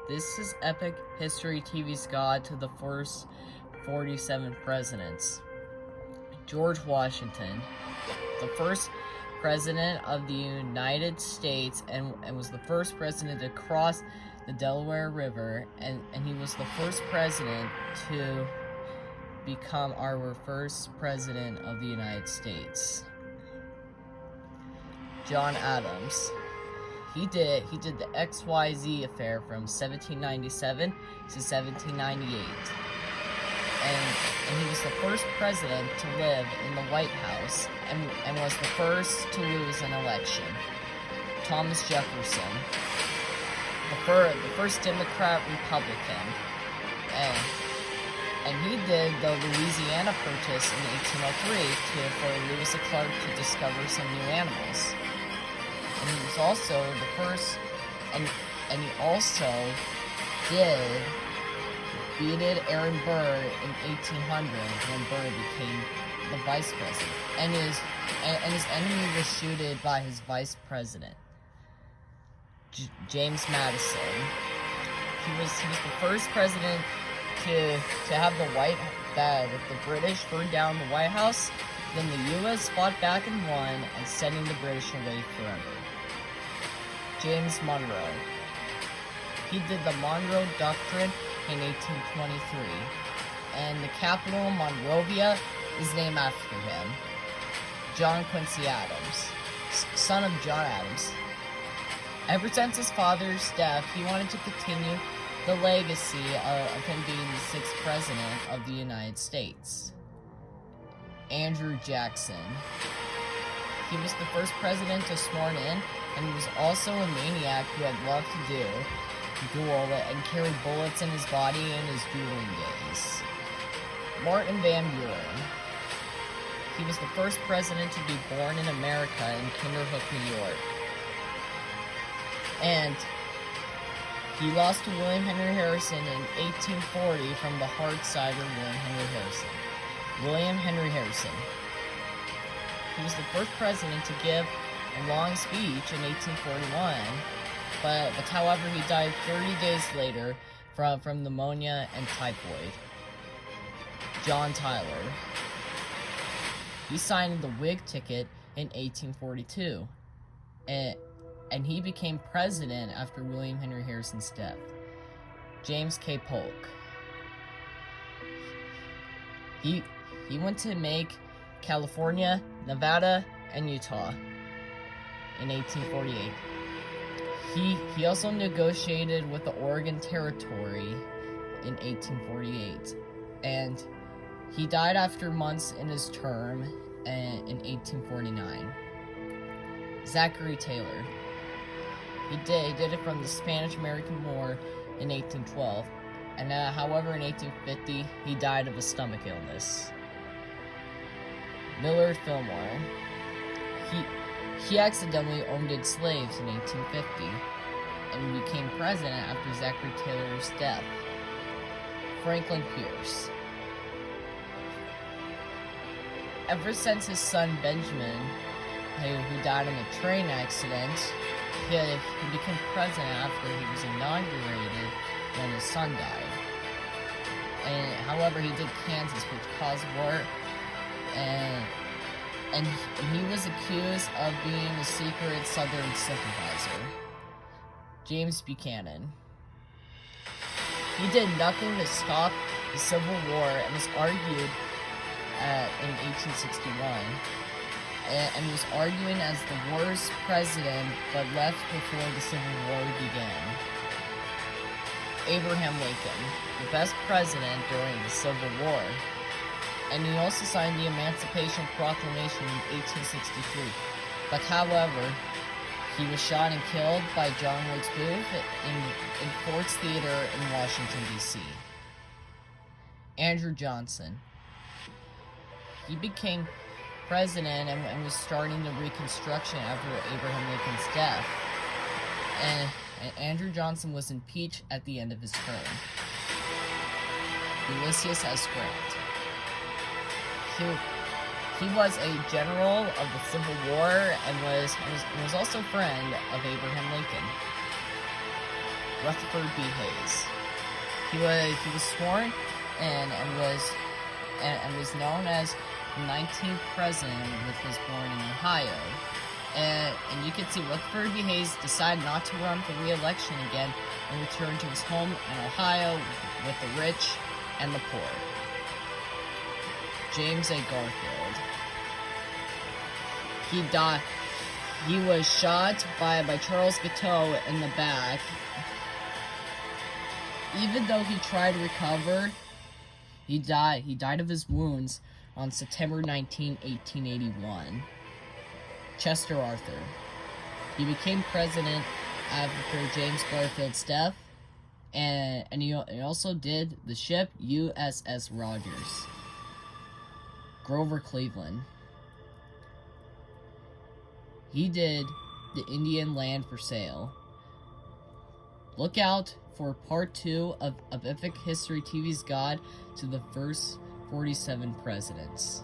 This is Epic History TV's guide to the first 47 presidents. George Washington, the first president of the United States and was the first president to cross the Delaware River, and he was the first president to become our first president of the United States. John Adams. He did the XYZ affair from 1797 to 1798. And he was the first president to live in the White House and was the first to lose an election. Thomas Jefferson, the first Democrat Republican, and he did the Louisiana Purchase in 1803 for Lewis and Clark to discover some new animals. And he was also the first, and he also defeated Aaron Burr in 1800 when Burr became the vice president, and his enemy was shooted by his vice president, James Madison. He was the first president to have that if the British burned down the White House, then the U.S. fought back and won, and setting the British away forever. James Monroe. He did the Monroe Doctrine in 1823, and the capital, Monrovia, is named after him. John Quincy Adams, son of John Adams. Ever since his father's death, he wanted to continue the legacy of him being the sixth president of the United States. Andrew Jackson. He was the first president to sworn in, and he was also a maniac who had loved to duel and carry bullets in his body in his dueling days. Martin Van Buren. He was the first president to be born in America in Kinderhook, New York. And he lost to William Henry Harrison in 1840 from the hard cider William Henry Harrison. William Henry Harrison. He was the first president to give a long speech in 1841, but however he died 30 days later from pneumonia and typhoid. John Tyler. He signed the Whig ticket in 1842, and he became president after William Henry Harrison's death. James K. Polk. He went to make California, Nevada, and Utah in 1848. He also negotiated with the Oregon Territory in 1848, and he died after months in his term in 1849. Zachary Taylor. He did it from the Spanish-American War in 1812, and however in 1850 he died of a stomach illness. Millard Fillmore. He accidentally owned slaves in 1850 and became president after Zachary Taylor's death. Franklin Pierce. Ever since his son Benjamin, who died in a train accident, he became president after he was inaugurated when his son died. And however, he did Kansas, which caused war, and he was accused of being a secret Southern sympathizer. James Buchanan. He did nothing to stop the Civil War and was argued in 1861, and was arguing as the worst president, but left before the Civil War began. Abraham Lincoln, the best president during the Civil War. And he also signed the Emancipation Proclamation in 1863. But however, he was shot and killed by John Wilkes Booth in Ford's Theater in Washington, D.C. Andrew Johnson. He became president and was starting the Reconstruction after Abraham Lincoln's death. And Andrew Johnson was impeached at the end of his term. Ulysses S. Grant. He was a general of the Civil War and was also a friend of Abraham Lincoln. Rutherford B. Hayes. He was sworn and was known as the 19th president, which was born in Ohio. And you can see Rutherford B. Hayes decided not to run for re-election again and returned to his home in Ohio with the rich and the poor. James A. Garfield. He died. He was shot by Charles Guiteau in the back. Even though he tried to recover, he died. He died of his wounds on September 19, 1881. Chester Arthur. He became president after James Garfield's death, and he also did the ship USS Rogers. Grover Cleveland. He did the Indian Land for Sale. Look out for part 2 of Epic History TV's Guide to the First 47 Presidents.